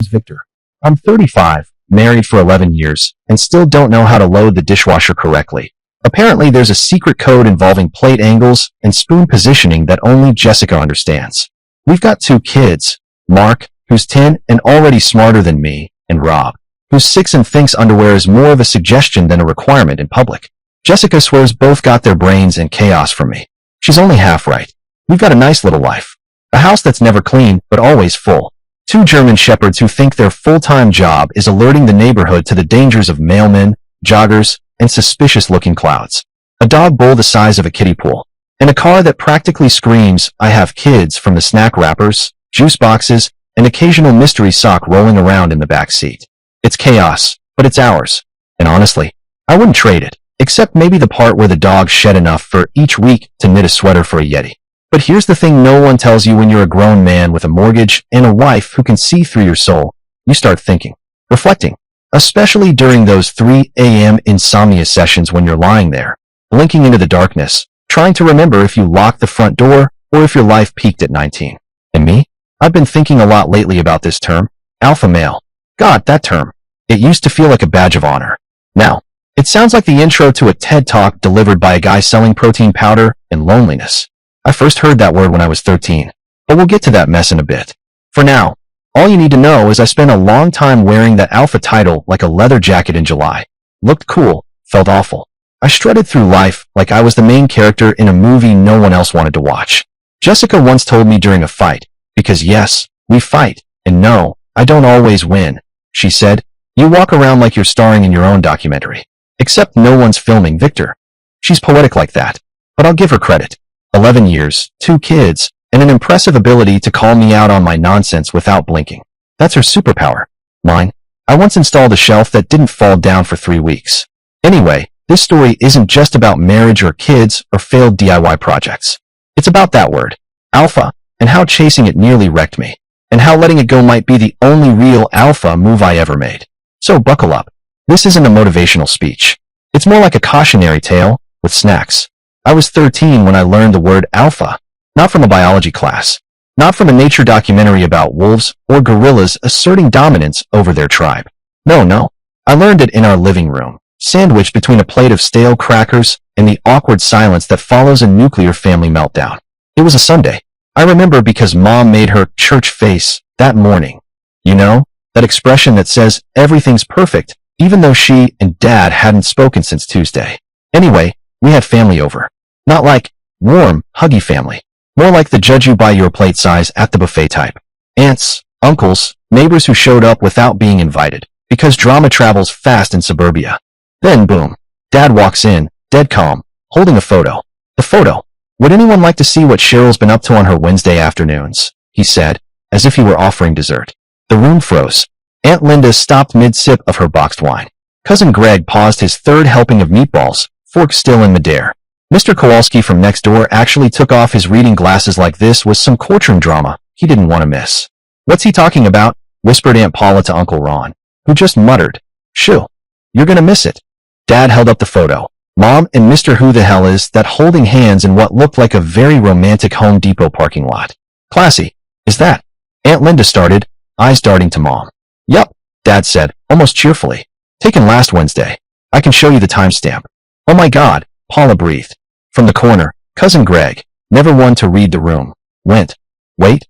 Victor. I'm 35, married for 11 years, and still don't know how to load the dishwasher correctly. Apparently there's a secret code involving plate angles and spoon positioning that only Jessica understands. We've got 2 kids, Mark, who's 10 and already smarter than me, and Rob, who's 6 and thinks underwear is more of a suggestion than a requirement in public. Jessica swears both got their brains and chaos from me. She's only half right. We've got a nice little life. A house that's never clean, but always full. 2 German shepherds who think their full-time job is alerting the neighborhood to the dangers of mailmen, joggers, and suspicious-looking clouds. A dog bowl the size of a kiddie pool. And a car that practically screams, "I have kids," from the snack wrappers, juice boxes, and occasional mystery sock rolling around in the back seat. It's chaos, but it's ours. And honestly, I wouldn't trade it, except maybe the part where the dog shed enough for each week to knit a sweater for a Yeti. But here's the thing no one tells you when you're a grown man with a mortgage and a wife who can see through your soul. You start thinking, reflecting, especially during those 3 a.m. insomnia sessions when you're lying there, blinking into the darkness, trying to remember if you locked the front door or if your life peaked at 19. And me? I've been thinking a lot lately about this term, alpha male. God, that term. It used to feel like a badge of honor. Now, it sounds like the intro to a TED Talk delivered by a guy selling protein powder and loneliness. I first heard that word when I was 13, but we'll get to that mess in a bit. For now, all you need to know is I spent a long time wearing that alpha title like a leather jacket in July. Looked cool, felt awful. I strutted through life like I was the main character in a movie no one else wanted to watch. Jessica once told me during a fight, because yes, we fight, and no, I don't always win. She said, "You walk around like you're starring in your own documentary. Except no one's filming Victor." She's poetic like that, but I'll give her credit. 11 years, 2 kids, and an impressive ability to call me out on my nonsense without blinking. That's her superpower. Mine, I once installed a shelf that didn't fall down for 3 weeks. Anyway, this story isn't just about marriage or kids or failed DIY projects. It's about that word, alpha, and how chasing it nearly wrecked me, and how letting it go might be the only real alpha move I ever made. So buckle up. This isn't a motivational speech. It's more like a cautionary tale, with snacks. I was 13 when I learned the word alpha, not from a biology class, not from a nature documentary about wolves or gorillas asserting dominance over their tribe. No, I learned it in our living room, sandwiched between a plate of stale crackers and the awkward silence that follows a nuclear family meltdown. It was a Sunday. I remember because Mom made her church face that morning. You know, that expression that says everything's perfect, even though she and Dad hadn't spoken since Tuesday. Anyway, we had family over. Not like warm, huggy family. More like the judge you by your plate size at the buffet type. Aunts, uncles, neighbors who showed up without being invited, because drama travels fast in suburbia. Then boom, Dad walks in, dead calm, holding a photo. The photo. "Would anyone like to see what Cheryl's been up to on her Wednesday afternoons?" he said, as if he were offering dessert. The room froze. Aunt Linda stopped mid-sip of her boxed wine. Cousin Greg paused his 3rd helping of meatballs, fork still in midair. Mr. Kowalski from next door actually took off his reading glasses like this was some courtroom drama he didn't want to miss. "What's he talking about?" whispered Aunt Paula to Uncle Ron, who just muttered, "Shoo, you're gonna miss it." Dad held up the photo. Mom and Mr. Who the hell is that holding hands in what looked like a very romantic Home Depot parking lot. "Classy, is that?" Aunt Linda started, eyes darting to Mom. "Yup," Dad said, almost cheerfully. "Taken last Wednesday. I can show you the timestamp." "Oh my God," Paula breathed. From the corner, Cousin Greg, never one to read the room, went, "Wait,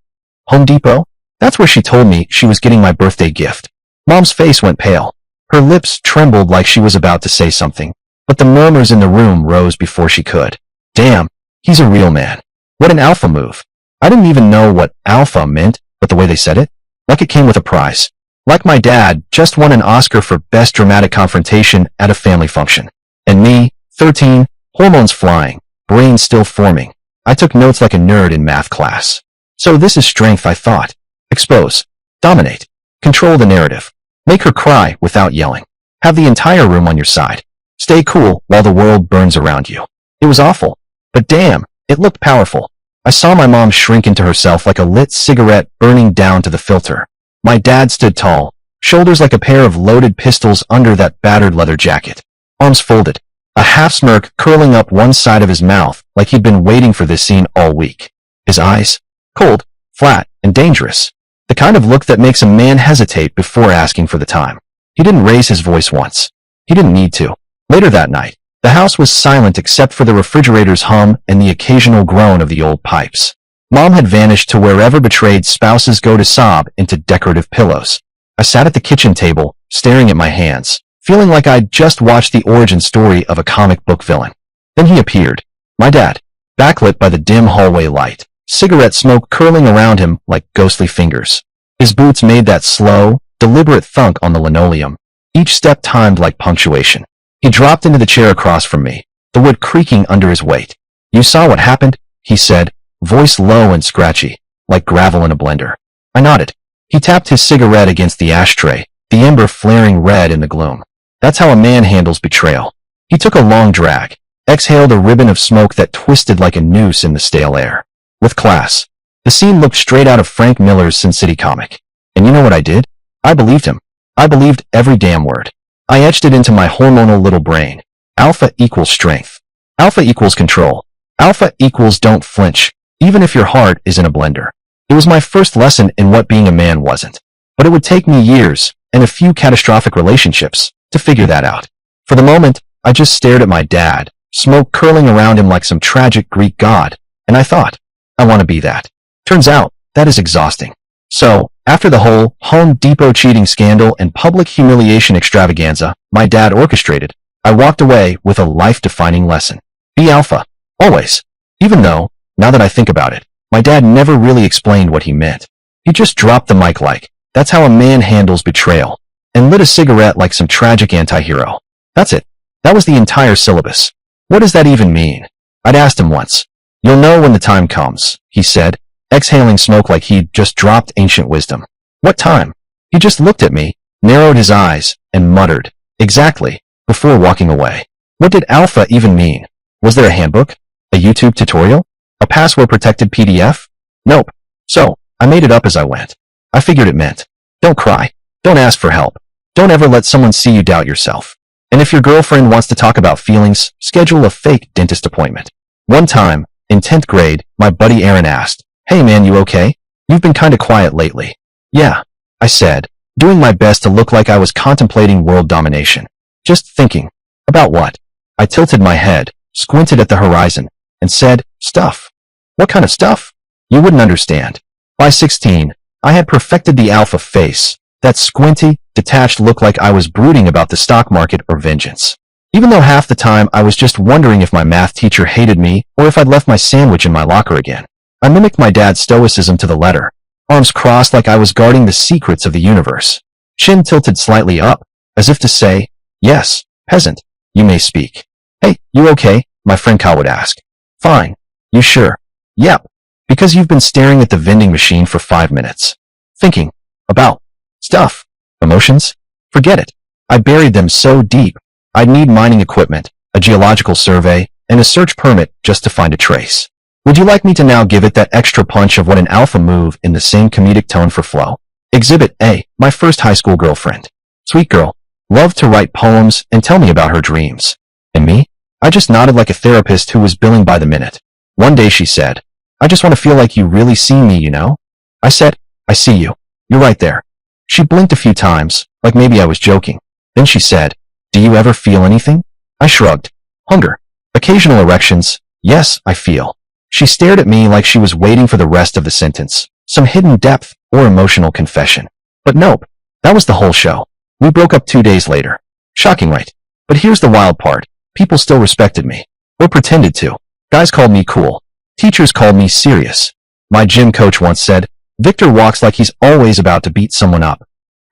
Home Depot? That's where she told me she was getting my birthday gift." Mom's face went pale. Her lips trembled like she was about to say something, but the murmurs in the room rose before she could. Damn, he's a real man. What an alpha move. I didn't even know what alpha meant, but the way they said it, like it came with a prize. Like my dad just won an Oscar for Best Dramatic Confrontation at a family function. And me, 13, hormones flying, brain still forming. I took notes like a nerd in math class. So this is strength, I thought. Expose. Dominate. Control the narrative. Make her cry without yelling. Have the entire room on your side. Stay cool while the world burns around you. It was awful, but damn, it looked powerful. I saw my mom shrink into herself like a lit cigarette burning down to the filter. My dad stood tall, shoulders like a pair of loaded pistols under that battered leather jacket. Arms folded, a half smirk curling up one side of his mouth like he'd been waiting for this scene all week. His eyes, cold, flat, and dangerous. The kind of look that makes a man hesitate before asking for the time. He didn't raise his voice once. He didn't need to. Later that night, the house was silent except for the refrigerator's hum and the occasional groan of the old pipes. Mom had vanished to wherever betrayed spouses go to sob into decorative pillows. I sat at the kitchen table, staring at my hands, feeling like I'd just watched the origin story of a comic book villain. Then he appeared. My dad, backlit by the dim hallway light, cigarette smoke curling around him like ghostly fingers. His boots made that slow, deliberate thunk on the linoleum, each step timed like punctuation. He dropped into the chair across from me, the wood creaking under his weight. You saw what happened? He said, voice low and scratchy, like gravel in a blender. I nodded. He tapped his cigarette against the ashtray, the ember flaring red in the gloom. That's how a man handles betrayal. He took a long drag, exhaled a ribbon of smoke that twisted like a noose in the stale air. With class. The scene looked straight out of Frank Miller's Sin City comic. And you know what I did? I believed him. I believed every damn word. I etched it into my hormonal little brain. Alpha equals strength. Alpha equals control. Alpha equals don't flinch, even if your heart is in a blender. It was my first lesson in what being a man wasn't. But it would take me years, and a few catastrophic relationships, to figure that out. For the moment, I just stared at my dad, smoke curling around him like some tragic Greek god, and I thought, I want to be that. Turns out, that is exhausting. So, after the whole Home Depot cheating scandal and public humiliation extravaganza my dad orchestrated, I walked away with a life-defining lesson. Be alpha. Always. Even though, now that I think about it, my dad never really explained what he meant. He just dropped the mic like, that's how a man handles betrayal, and lit a cigarette like some tragic anti-hero. That's it. That was the entire syllabus. What does that even mean? I'd asked him once. You'll know when the time comes, he said, exhaling smoke like he'd just dropped ancient wisdom. What time? He just looked at me, narrowed his eyes, and muttered, exactly, before walking away. What did alpha even mean? Was there a handbook? A YouTube tutorial? A password-protected PDF? Nope. So, I made it up as I went. I figured it meant, don't cry. Don't ask for help. Don't ever let someone see you doubt yourself. And if your girlfriend wants to talk about feelings, schedule a fake dentist appointment. One time, in 10th grade, my buddy Aaron asked, hey man, you okay? You've been kinda quiet lately. Yeah, I said, doing my best to look like I was contemplating world domination. Just thinking. About what? I tilted my head, squinted at the horizon, and said, stuff. What kind of stuff? You wouldn't understand. By 16, I had perfected the alpha face, that squinty, detached look like I was brooding about the stock market or vengeance. Even though half the time I was just wondering if my math teacher hated me or if I'd left my sandwich in my locker again. I mimicked my dad's stoicism to the letter, arms crossed like I was guarding the secrets of the universe, chin tilted slightly up, as if to say, yes, peasant, you may speak. Hey, you okay? My friend Kyle would ask. Fine. You sure? Yep. Because you've been staring at the vending machine for 5 minutes. Thinking. About. Stuff. Emotions? Forget it. I buried them so deep, I'd need mining equipment, a geological survey, and a search permit just to find a trace. Would you like me to now give it that extra punch of what an alpha move in the same comedic tone for flow? Exhibit A, my first high school girlfriend. Sweet girl. Loved to write poems and tell me about her dreams. And me? I just nodded like a therapist who was billing by the minute. One day she said, I just want to feel like you really see me, you know? I said, I see you. You're right there. She blinked a few times, like maybe I was joking. Then she said, do you ever feel anything? I shrugged. Hunger. Occasional erections. Yes, I feel. She stared at me like she was waiting for the rest of the sentence, some hidden depth or emotional confession. But nope, that was the whole show. We broke up 2 days later. Shocking, right? But here's the wild part. People still respected me. Or pretended to. Guys called me cool. Teachers called me serious. My gym coach once said, Victor walks like he's always about to beat someone up.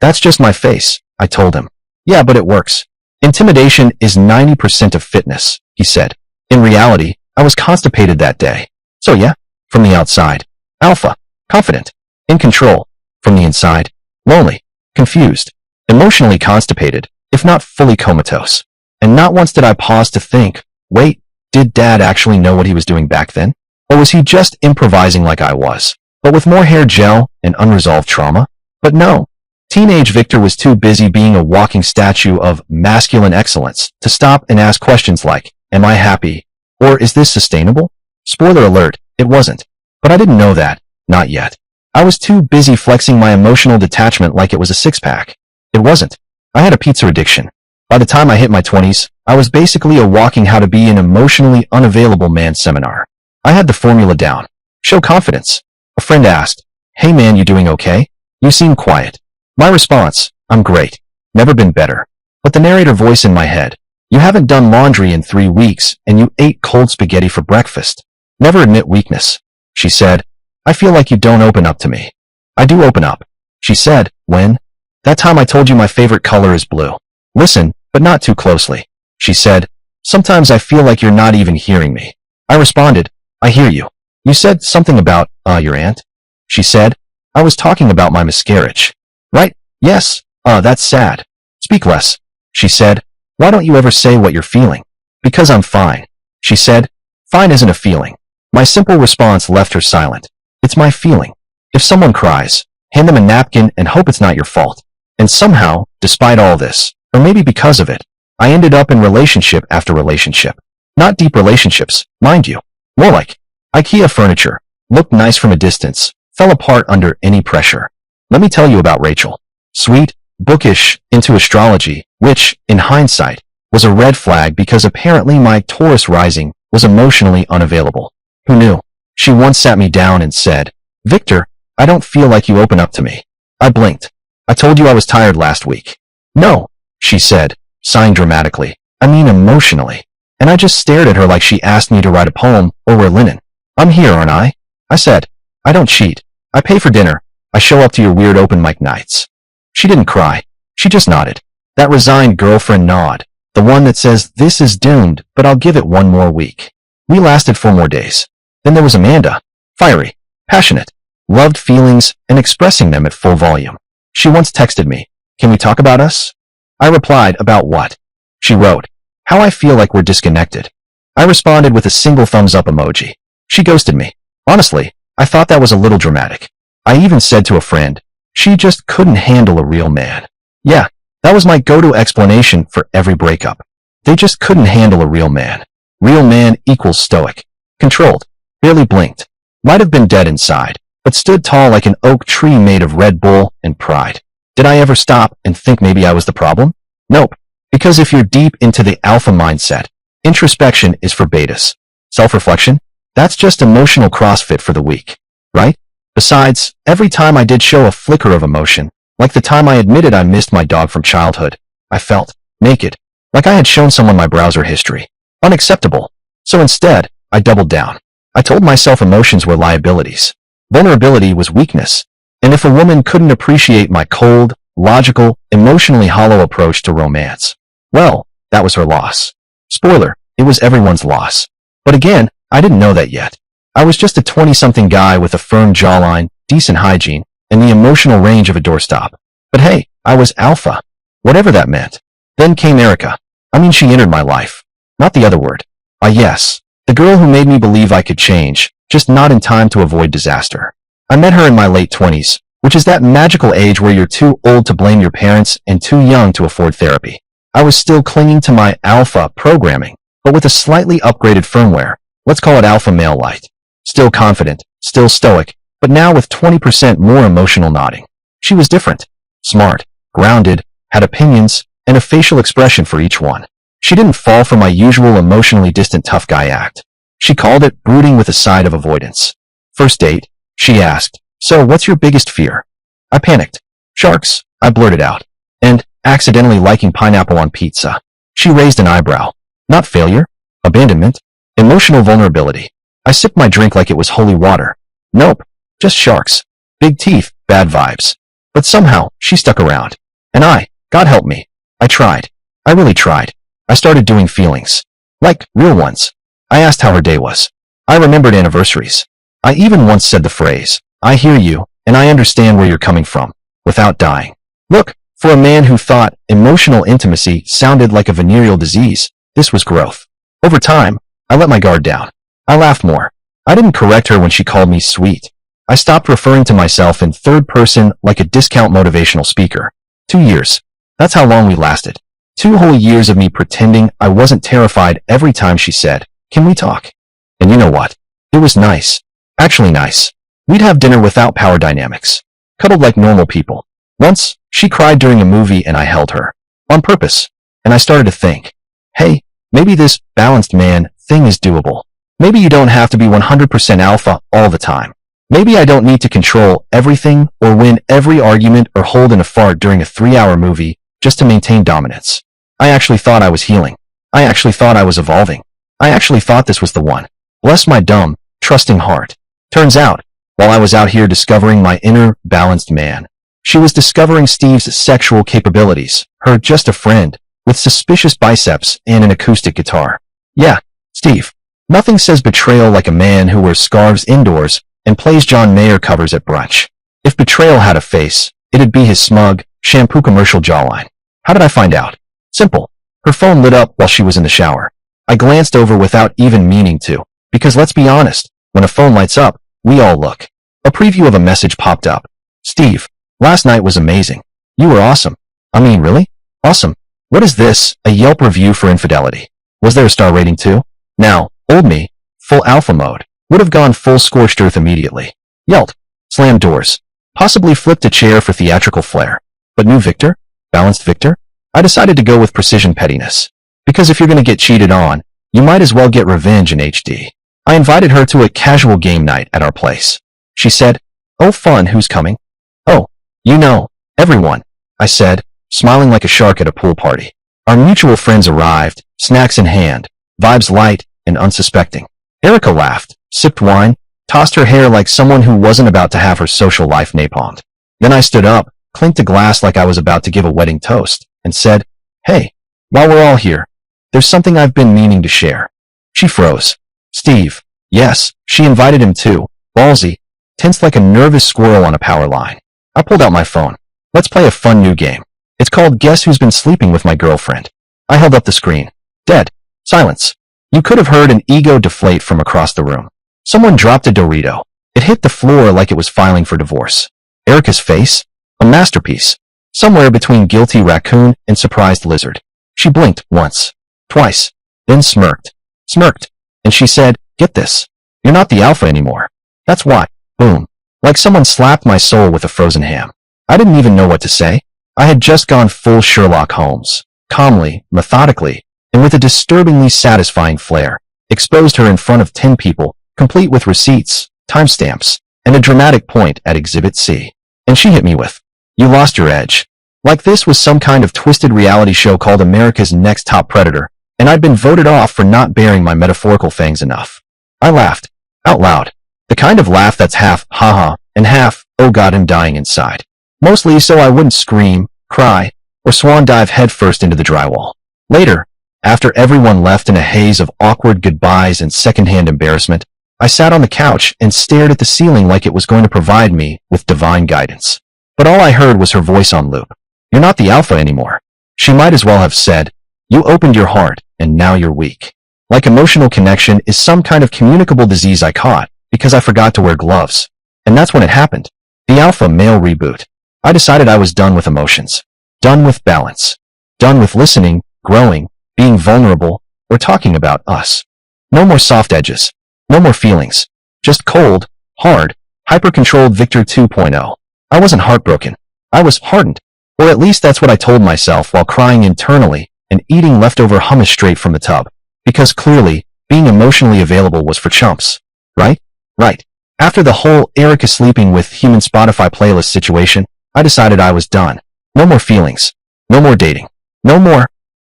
That's just my face, I told him. Yeah, but it works. Intimidation is 90% of fitness, he said. In reality, I was constipated that day. So yeah, from the outside, alpha, confident, in control. From the inside, lonely, confused, emotionally constipated, if not fully comatose. And not once did I pause to think, wait, did Dad actually know what he was doing back then? Or was he just improvising like I was, but with more hair gel and unresolved trauma? But no. Teenage Victor was too busy being a walking statue of masculine excellence to stop and ask questions like, am I happy? Or is this sustainable? Spoiler alert, it wasn't. But I didn't know that, not yet. I was too busy flexing my emotional detachment like it was a six-pack. It wasn't. I had a pizza addiction. By the time I hit my 20s, I was basically a walking how to be an emotionally unavailable man seminar. I had the formula down. Show confidence. A friend asked, "Hey man, you doing okay? You seem quiet." My response, "I'm great. Never been better." But the narrator voice in my head, "You haven't done laundry in 3 weeks and you ate cold spaghetti for breakfast. Never admit weakness." She said, "I feel like you don't open up to me." "I do open up." She said, "When?" "That time I told you my favorite color is blue." "Listen, but not too closely." She said, "Sometimes I feel like you're not even hearing me." I responded, "I hear you. You said something about, your aunt?" She said, "I was talking about my miscarriage." "Right? Yes. That's sad. Speak less." She said, "Why don't you ever say what you're feeling?" "Because I'm fine." She said, "Fine isn't a feeling." My simple response left her silent. It's my feeling. If someone cries, hand them a napkin and hope it's not your fault. And somehow, despite all this, or maybe because of it, I ended up in relationship after relationship. Not deep relationships, mind you. More like IKEA furniture, looked nice from a distance, fell apart under any pressure. Let me tell you about Rachel. Sweet, bookish, into astrology, which, in hindsight, was a red flag because apparently my Taurus rising was emotionally unavailable. Who knew? She once sat me down and said, "Victor, I don't feel like you open up to me." I blinked. "I told you I was tired last week." "No," she said, sighing dramatically. "I mean emotionally." And I just stared at her like she asked me to write a poem or wear linen. "I'm here, aren't I?" I said. "I don't cheat. I pay for dinner. I show up to your weird open mic nights." She didn't cry. She just nodded. That resigned girlfriend nod. The one that says, "This is doomed, but I'll give it one more week." We lasted 4 more days. Then there was Amanda. Fiery, passionate, loved feelings and expressing them at full volume. She once texted me, "Can we talk about us?" I replied, "About what?" She wrote, "How I feel like we're disconnected." I responded with a single thumbs up emoji. She ghosted me. Honestly, I thought that was a little dramatic. I even said to a friend, she just couldn't handle a real man. Yeah, that was my go-to explanation for every breakup. They just couldn't handle a real man. Real man equals stoic. Controlled. Barely blinked. Might have been dead inside, but stood tall like an oak tree made of Red Bull and pride. Did I ever stop and think maybe I was the problem? Nope. Because if you're deep into the alpha mindset, introspection is for betas. Self-reflection? That's just emotional CrossFit for the weak, right? Besides, every time I did show a flicker of emotion, like the time I admitted I missed my dog from childhood, I felt naked, like I had shown someone my browser history. Unacceptable. So instead, I doubled down. I told myself emotions were liabilities. Vulnerability was weakness. And if a woman couldn't appreciate my cold, logical, emotionally hollow approach to romance, well, that was her loss. Spoiler, it was everyone's loss. But again, I didn't know that yet. I was just a 20-something guy with a firm jawline, decent hygiene, and the emotional range of a doorstop. But hey, I was alpha. Whatever that meant. Then came Erica. I mean, she entered my life. Not the other word. Yes. The girl who made me believe I could change, just not in time to avoid disaster. I met her in my late 20s, which is that magical age where you're too old to blame your parents and too young to afford therapy. I was still clinging to my alpha programming, but with a slightly upgraded firmware. Let's call it alpha male light. Still confident, still stoic, but now with 20% more emotional nodding. She was different. Smart, grounded, had opinions, and a facial expression for each one. She didn't fall for my usual emotionally distant tough guy act. She called it brooding with a side of avoidance. First date, she asked, "So what's your biggest fear?" I panicked. "Sharks," I blurted out. And, accidentally liking pineapple on pizza. She raised an eyebrow. Not failure? Abandonment? Emotional vulnerability. I sipped my drink like it was holy water. Nope. Just sharks. Big teeth, bad vibes. But somehow, she stuck around. And God help me. I tried. I really tried. I started doing feelings. Like, real ones. I asked how her day was. I remembered anniversaries. I even once said the phrase, "I hear you, and I understand where you're coming from," without dying. Look, for a man who thought emotional intimacy sounded like a venereal disease, this was growth. Over time, I let my guard down. I laughed more. I didn't correct her when she called me sweet. I stopped referring to myself in third person like a discount motivational speaker. 2 years. That's how long we lasted. 2 whole years of me pretending I wasn't terrified every time she said, "Can we talk?" And you know what? It was nice. Actually nice. We'd have dinner without power dynamics. Cuddled like normal people. Once, she cried during a movie and I held her. On purpose. And I started to think, hey, maybe this balanced man thing is doable. Maybe you don't have to be 100% alpha all the time. Maybe I don't need to control everything or win every argument or hold in a fart during a 3-hour movie just to maintain dominance. I actually thought I was healing. I actually thought I was evolving. I actually thought this was the one. Bless my dumb, trusting heart. Turns out, while I was out here discovering my inner, balanced man, she was discovering Steve's sexual capabilities, her just a friend, with suspicious biceps and an acoustic guitar. Yeah, Steve. Nothing says betrayal like a man who wears scarves indoors and plays John Mayer covers at brunch. If betrayal had a face, it'd be his smug, shampoo commercial jawline. How did I find out? Simple. Her phone lit up while she was in the shower. I glanced over without even meaning to, because let's be honest, when a phone lights up, we all look. A preview of a message popped up. Steve, last night was amazing. You were awesome. I mean, really? Awesome. What is this? A Yelp review for infidelity. Was there a star rating too? Now, old me, full alpha mode, would have gone full scorched earth immediately. Yelled, slammed doors, possibly flipped a chair for theatrical flair. But new Victor? Balanced Victor? I decided to go with precision pettiness. Because if you're going to get cheated on, you might as well get revenge in HD. I invited her to a casual game night at our place. She said, oh fun, who's coming? Oh, you know, everyone, I said, smiling like a shark at a pool party. Our mutual friends arrived, snacks in hand, vibes light and unsuspecting. Erica laughed, sipped wine, tossed her hair like someone who wasn't about to have her social life napalmed. Then I stood up, clinked a glass like I was about to give a wedding toast, and said, hey, while we're all here, there's something I've been meaning to share. She froze. Steve, yes, she invited him too, ballsy, tense like a nervous squirrel on a power line. I pulled out my phone. Let's play a fun new game. It's called Guess Who's Been Sleeping with My Girlfriend. I held up the screen. Dead. Silence. You could have heard an ego deflate from across the room. Someone dropped a Dorito. It hit the floor like it was filing for divorce. Erica's face? A masterpiece. Somewhere between guilty raccoon and surprised lizard. She blinked once, twice, then smirked. Smirked. And she said, get this. You're not the alpha anymore. That's why. Boom. Like someone slapped my soul with a frozen ham. I didn't even know what to say. I had just gone full Sherlock Holmes. Calmly, methodically, and with a disturbingly satisfying flair, exposed her in front of 10 people, complete with receipts, timestamps, and a dramatic point at Exhibit C. And she hit me with, you lost your edge. Like this was some kind of twisted reality show called America's Next Top Predator, and I'd been voted off for not baring my metaphorical fangs enough. I laughed, out loud. The kind of laugh that's half, haha, and half, oh god, I'm dying inside. Mostly so I wouldn't scream, cry, or swan dive headfirst into the drywall. Later, after everyone left in a haze of awkward goodbyes and secondhand embarrassment, I sat on the couch and stared at the ceiling like it was going to provide me with divine guidance. But all I heard was her voice on loop. You're not the alpha anymore. She might as well have said, you opened your heart, and now you're weak. Like emotional connection is some kind of communicable disease I caught because I forgot to wear gloves. And that's when it happened. The alpha male reboot. I decided I was done with emotions. Done with balance. Done with listening, growing, being vulnerable, or talking about us. No more soft edges. No more feelings. Just cold, hard, hyper-controlled Victor 2.0. I wasn't heartbroken. I was hardened. Or at least that's what I told myself while crying internally and eating leftover hummus straight from the tub. Because clearly, being emotionally available was for chumps. Right? Right. After the whole Erica sleeping with human Spotify playlist situation, I decided I was done. No more feelings. No more dating. No more,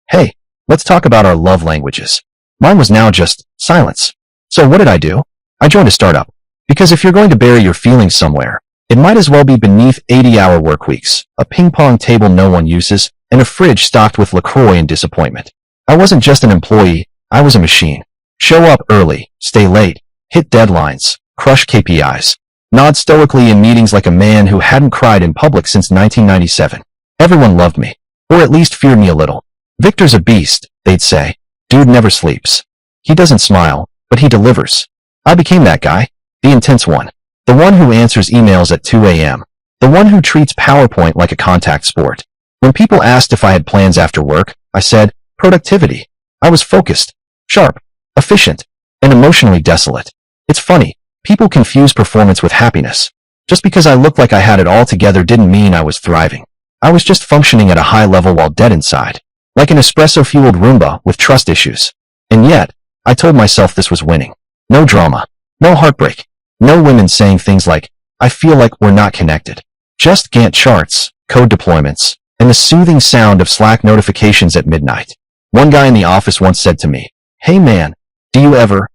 hey, let's talk about our love languages. Mine was now just silence. So what did I do? I joined a startup. Because if you're going to bury your feelings somewhere, it might as well be beneath 80-hour work weeks, a ping-pong table no one uses, and a fridge stocked with LaCroix and disappointment. I wasn't just an employee, I was a machine. Show up early, stay late, hit deadlines, crush KPIs, nod stoically in meetings like a man who hadn't cried in public since 1997. Everyone loved me, or at least feared me a little. Victor's a beast, they'd say. Dude never sleeps. He doesn't smile, but he delivers. I became that guy, the intense one. The one who answers emails at 2 a.m. The one who treats PowerPoint like a contact sport. When people asked if I had plans after work, I said, productivity. I was focused, sharp, efficient, and emotionally desolate. It's funny, People confuse performance with happiness. Just because I looked like I had it all together didn't mean I was thriving. I was just functioning at a high level while dead inside. Like an espresso-fueled Roomba with trust issues. And yet, I told myself this was winning. No drama. No heartbreak. No women saying things like, I feel like we're not connected. Just Gantt charts, code deployments, and the soothing sound of Slack notifications at midnight. One guy in the office once said to me, "Hey man, do you ever,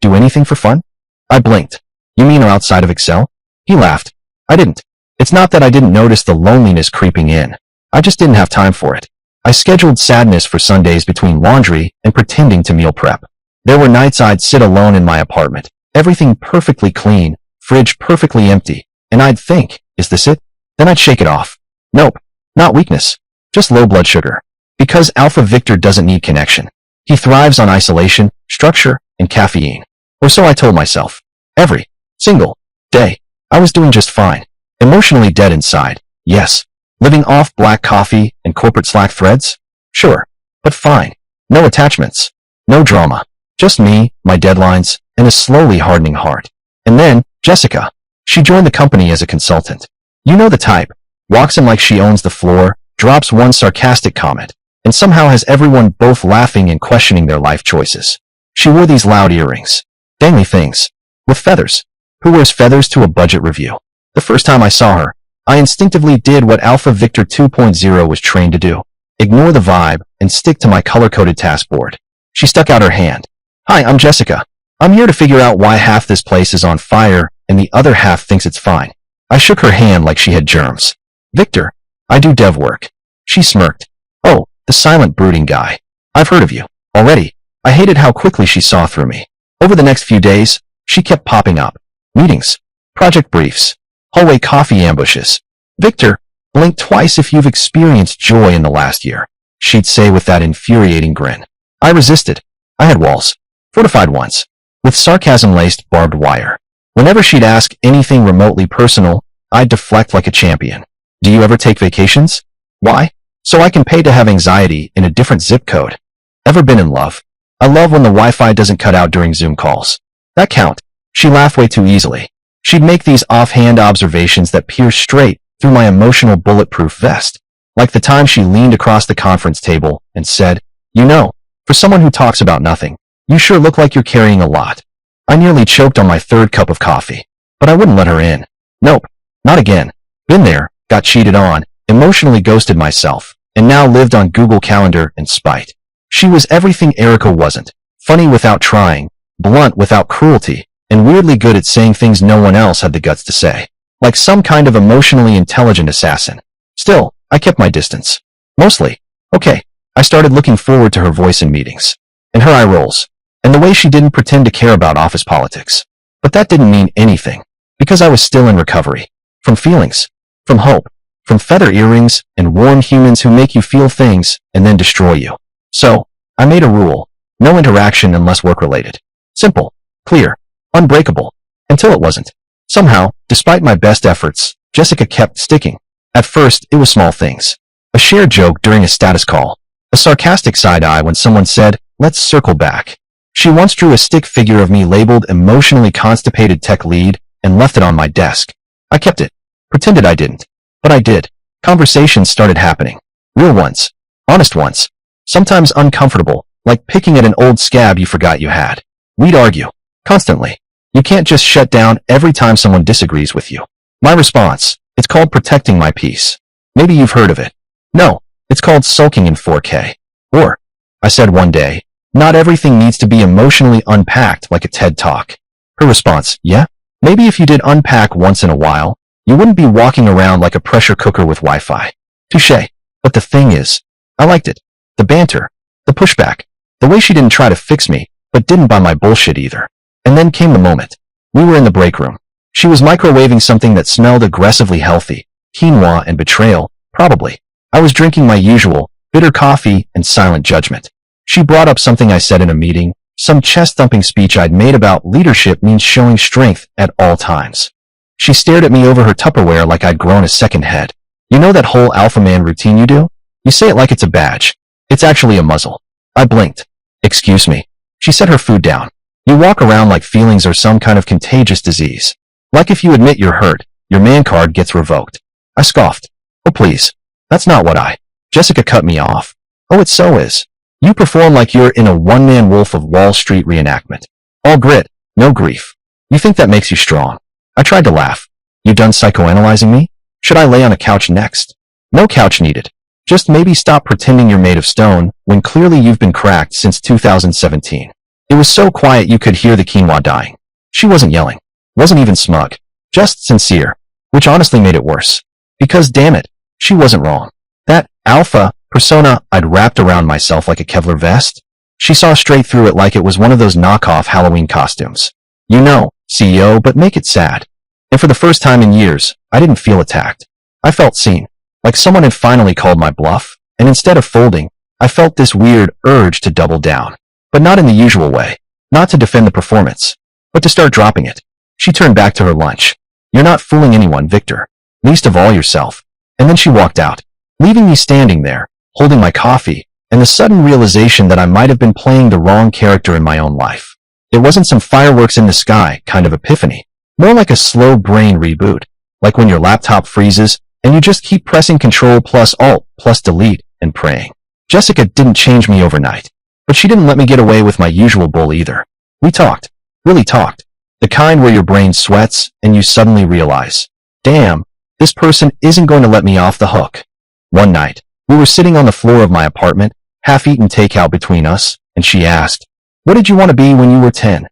do anything for fun?" I blinked. "You mean outside of Excel?" He laughed. I didn't. It's not that I didn't notice the loneliness creeping in. I just didn't have time for it. I scheduled sadness for Sundays between laundry and pretending to meal prep. There were nights I'd sit alone in my apartment, everything perfectly clean, fridge perfectly empty, and I'd think, is this it? Then I'd shake it off. Nope, not weakness, just low blood sugar. Because Alpha Victor doesn't need connection. He thrives on isolation, structure, and caffeine. Or so I told myself. Every single day, I was doing just fine. Emotionally dead inside, yes. Living off black coffee and corporate Slack threads? Sure, but fine. No attachments. No drama. Just me, my deadlines, and a slowly hardening heart. And then, Jessica. She joined the company as a consultant. You know the type. Walks in like she owns the floor, drops one sarcastic comment, and somehow has everyone both laughing and questioning their life choices. She wore these loud earrings. Dangly things. With feathers. Who wears feathers to a budget review? The first time I saw her, I instinctively did what Alpha Victor 2.0 was trained to do. Ignore the vibe and stick to my color-coded task board. She stuck out her hand. Hi, I'm Jessica. I'm here to figure out why half this place is on fire and the other half thinks it's fine. I shook her hand like she had germs. Victor, I do dev work. She smirked. Oh, the silent brooding guy. I've heard of you. Already. I hated how quickly she saw through me. Over the next few days, she kept popping up. Meetings. Project briefs. Hallway coffee ambushes. Victor, blink twice if you've experienced joy in the last year. She'd say with that infuriating grin. I resisted. I had walls. Fortified ones. With sarcasm-laced barbed wire. Whenever she'd ask anything remotely personal, I'd deflect like a champion. Do you ever take vacations? Why? So I can pay to have anxiety in a different zip code. Ever been in love? I love when the Wi-Fi doesn't cut out during Zoom calls. That count. She laughed way too easily. She'd make these offhand observations that pierce straight through my emotional bulletproof vest. Like the time she leaned across the conference table and said, "You know, for someone who talks about nothing, you sure look like you're carrying a lot." I nearly choked on my third cup of coffee, but I wouldn't let her in. Nope, not again. Been there, got cheated on, emotionally ghosted myself, and now lived on Google Calendar in spite. She was everything Erica wasn't. Funny without trying, blunt without cruelty, and weirdly good at saying things no one else had the guts to say. Like some kind of emotionally intelligent assassin. Still, I kept my distance. Mostly. Okay, I started looking forward to her voice in meetings. And her eye rolls. And the way she didn't pretend to care about office politics. But that didn't mean anything. Because I was still in recovery. From feelings. From hope. From feather earrings and warm humans who make you feel things and then destroy you. So, I made a rule. No interaction unless work-related. Simple. Clear. Unbreakable. Until it wasn't. Somehow, despite my best efforts, Jessica kept sticking. At first, it was small things. A shared joke during a status call. A sarcastic side-eye when someone said, "Let's circle back." She once drew a stick figure of me labeled emotionally constipated tech lead and left it on my desk. I kept it. Pretended I didn't. But I did. Conversations started happening. Real ones. Honest ones. Sometimes uncomfortable, like picking at an old scab you forgot you had. We'd argue. Constantly. You can't just shut down every time someone disagrees with you. My response, it's called protecting my peace. Maybe you've heard of it. No, it's called sulking in 4K. Or, I said one day, not everything needs to be emotionally unpacked like a TED Talk. Her response, yeah? Maybe if you did unpack once in a while, you wouldn't be walking around like a pressure cooker with Wi-Fi. Touché. But the thing is, I liked it. The banter. The pushback. The way she didn't try to fix me, but didn't buy my bullshit either. And then came the moment. We were in the break room. She was microwaving something that smelled aggressively healthy. Quinoa and betrayal, probably. I was drinking my usual, bitter coffee and silent judgment. She brought up something I said in a meeting, some chest-thumping speech I'd made about leadership means showing strength at all times. She stared at me over her Tupperware like I'd grown a second head. You know that whole alpha man routine you do? You say it like it's a badge. It's actually a muzzle. I blinked. Excuse me. She set her food down. You walk around like feelings are some kind of contagious disease. Like if you admit you're hurt, your man card gets revoked. I scoffed. Oh please. That's not what I... Jessica cut me off. Oh, it so is. You perform like you're in a one-man Wolf of Wall Street reenactment. All grit, no grief. You think that makes you strong. I tried to laugh. You done psychoanalyzing me? Should I lay on a couch next? No couch needed. Just maybe stop pretending you're made of stone when clearly you've been cracked since 2017. It was so quiet you could hear the quinoa dying. She wasn't yelling. Wasn't even smug. Just sincere. Which honestly made it worse. Because damn it, she wasn't wrong. That alpha persona I'd wrapped around myself like a Kevlar vest? She saw straight through it like it was one of those knockoff Halloween costumes. You know, CEO, but make it sad. And for the first time in years, I didn't feel attacked. I felt seen. Like someone had finally called my bluff, and instead of folding, I felt this weird urge to double down. But not in the usual way. Not to defend the performance, but to start dropping it. She turned back to her lunch. You're not fooling anyone, Victor. Least of all yourself. And then she walked out, leaving me standing there, holding my coffee, and the sudden realization that I might have been playing the wrong character in my own life. It wasn't some fireworks in the sky kind of epiphany. More like a slow brain reboot. Like when your laptop freezes, and you just keep pressing Control plus Alt plus Delete and praying. Jessica didn't change me overnight. But she didn't let me get away with my usual bull either. We talked. Really talked. The kind where your brain sweats and you suddenly realize, damn, this person isn't going to let me off the hook. One night, we were sitting on the floor of my apartment, half-eaten takeout between us, and she asked, what did you want to be when you were 10?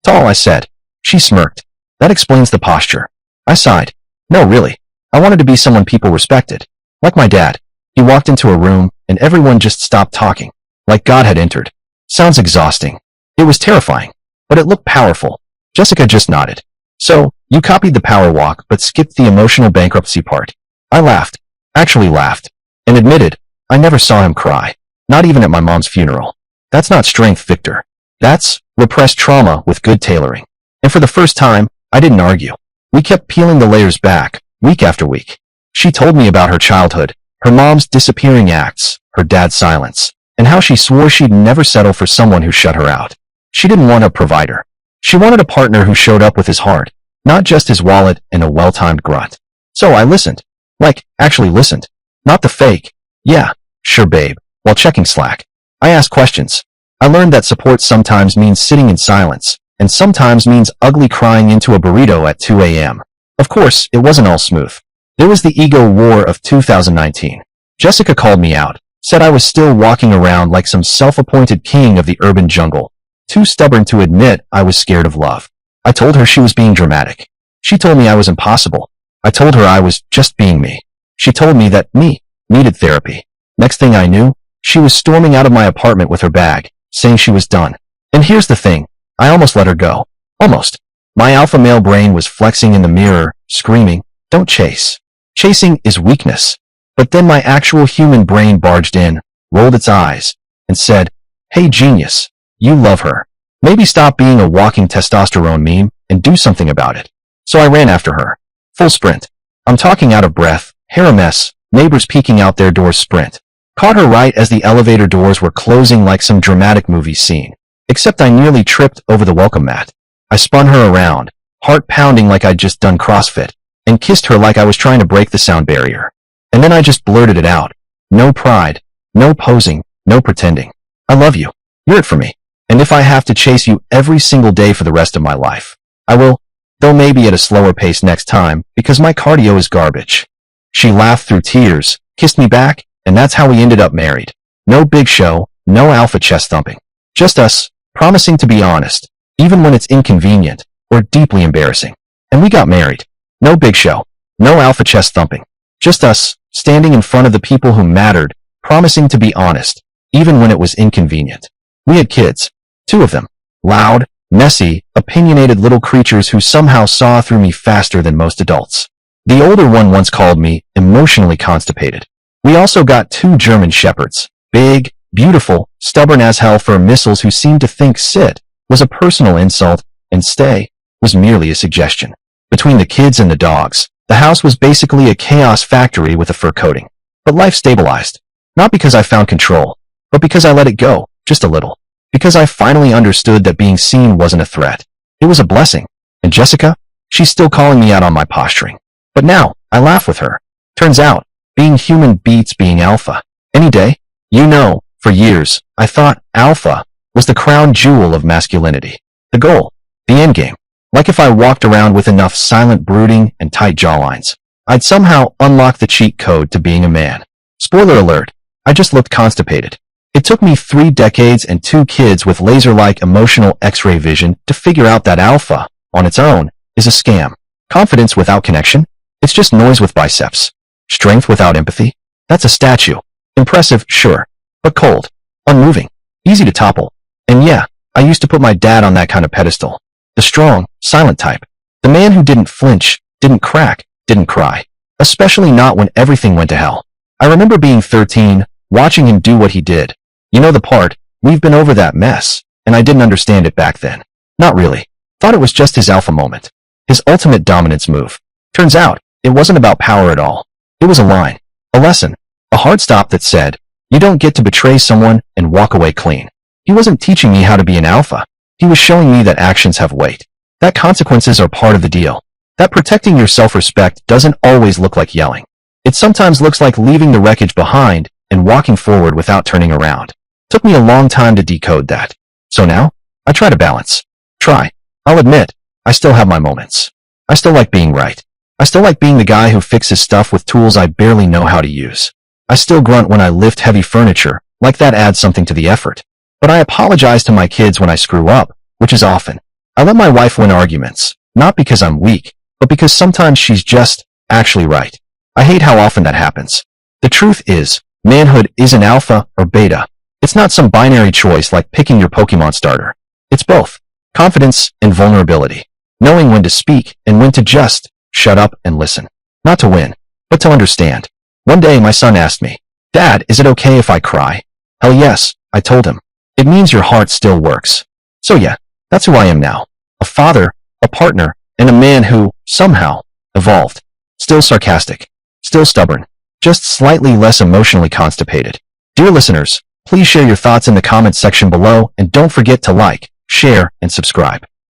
Tall, I said. She smirked. That explains the posture. I sighed. No, really. I wanted to be someone people respected. Like my dad. He walked into a room, and everyone just stopped talking. Like God had entered. Sounds exhausting. It was terrifying. But it looked powerful. Jessica just nodded. So, you copied the power walk, but skipped the emotional bankruptcy part. I laughed. Actually laughed. And admitted, I never saw him cry. Not even at my mom's funeral. That's not strength, Victor. That's repressed trauma with good tailoring. And for the first time, I didn't argue. We kept peeling the layers back, week after week. She told me about her childhood, her mom's disappearing acts, her dad's silence, and how she swore she'd never settle for someone who shut her out. She didn't want a provider. She wanted a partner who showed up with his heart, not just his wallet and a well-timed grunt. So I listened. Like, actually listened. Not the fake. Yeah, sure babe, while checking Slack. I asked questions. I learned that support sometimes means sitting in silence, and sometimes means ugly crying into a burrito at 2 a.m. Of course, it wasn't all smooth. There was the ego war of 2019. Jessica called me out, said I was still walking around like some self-appointed king of the urban jungle, too stubborn to admit I was scared of love. I told her she was being dramatic. She told me I was impossible. I told her I was just being me. She told me that me needed therapy. Next thing I knew, she was storming out of my apartment with her bag, saying she was done. And here's the thing. I almost let her go. Almost. My alpha male brain was flexing in the mirror, screaming, don't chase. Chasing is weakness. But then my actual human brain barged in, rolled its eyes, and said, hey genius, you love her. Maybe stop being a walking testosterone meme and do something about it. So I ran after her. Full sprint. I'm talking out of breath, hair a mess, neighbors peeking out their doors sprint. Caught her right as the elevator doors were closing like some dramatic movie scene. Except I nearly tripped over the welcome mat. I spun her around, heart pounding like I'd just done CrossFit, and kissed her like I was trying to break the sound barrier. And then I just blurted it out. No pride, no posing, no pretending. I love you. You're it for me. And if I have to chase you every single day for the rest of my life, I will, though maybe at a slower pace next time, because my cardio is garbage. She laughed through tears, kissed me back, and that's how we ended up married. No big show, no alpha chest thumping. Just us, promising to be honest, even when it's inconvenient or deeply embarrassing. And we got married. No big show, no alpha chest thumping. Just us, standing in front of the people who mattered, promising to be honest, even when it was inconvenient. We had kids. 2 of them. Loud, messy, opinionated little creatures who somehow saw through me faster than most adults. The older one once called me emotionally constipated. We also got 2 German shepherds. Big, beautiful, stubborn as hell for missiles who seemed to think sit was a personal insult and stay was merely a suggestion. Between the kids and the dogs, the house was basically a chaos factory with a fur coating. But life stabilized. Not because I found control, but because I let it go, just a little. Because I finally understood that being seen wasn't a threat. It was a blessing. And Jessica? She's still calling me out on my posturing. But now, I laugh with her. Turns out, being human beats being alpha. Any day? You know, for years, I thought alpha was the crown jewel of masculinity. The goal. The endgame. Like if I walked around with enough silent brooding and tight jawlines, I'd somehow unlock the cheat code to being a man. Spoiler alert, I just looked constipated. It took me 3 decades and 2 kids with laser-like emotional X-ray vision to figure out that alpha, on its own, is a scam. Confidence without connection? It's just noise with biceps. Strength without empathy? That's a statue. Impressive, sure, but cold, unmoving, easy to topple. And yeah, I used to put my dad on that kind of pedestal. The strong, silent type. The man who didn't flinch, didn't crack, didn't cry. Especially not when everything went to hell. I remember being 13, watching him do what he did. You know the part, we've been over that mess, and I didn't understand it back then. Not really. Thought it was just his alpha moment. His ultimate dominance move. Turns out, it wasn't about power at all. It was a line. A lesson. A hard stop that said, you don't get to betray someone and walk away clean. He wasn't teaching me how to be an alpha. He was showing me that actions have weight. That consequences are part of the deal. That protecting your self-respect doesn't always look like yelling. It sometimes looks like leaving the wreckage behind and walking forward without turning around. Took me a long time to decode that. So now, I try to balance. I'll admit, I still have my moments. I still like being right. I still like being the guy who fixes stuff with tools I barely know how to use. I still grunt when I lift heavy furniture, like that adds something to the effort. But I apologize to my kids when I screw up, which is often. I let my wife win arguments, not because I'm weak, but because sometimes she's just actually right. I hate how often that happens. The truth is, manhood isn't alpha or beta. It's not some binary choice like picking your Pokemon starter. It's both. Confidence and vulnerability. Knowing when to speak and when to just shut up and listen. Not to win, but to understand. One day my son asked me, Dad, is it okay if I cry? Hell yes, I told him. It means your heart still works. So yeah, that's who I am now. A father, a partner, and a man who, somehow, evolved. Still sarcastic. Still stubborn. Just slightly less emotionally constipated. Dear listeners, please share your thoughts in the comments section below and don't forget to like, share, and subscribe.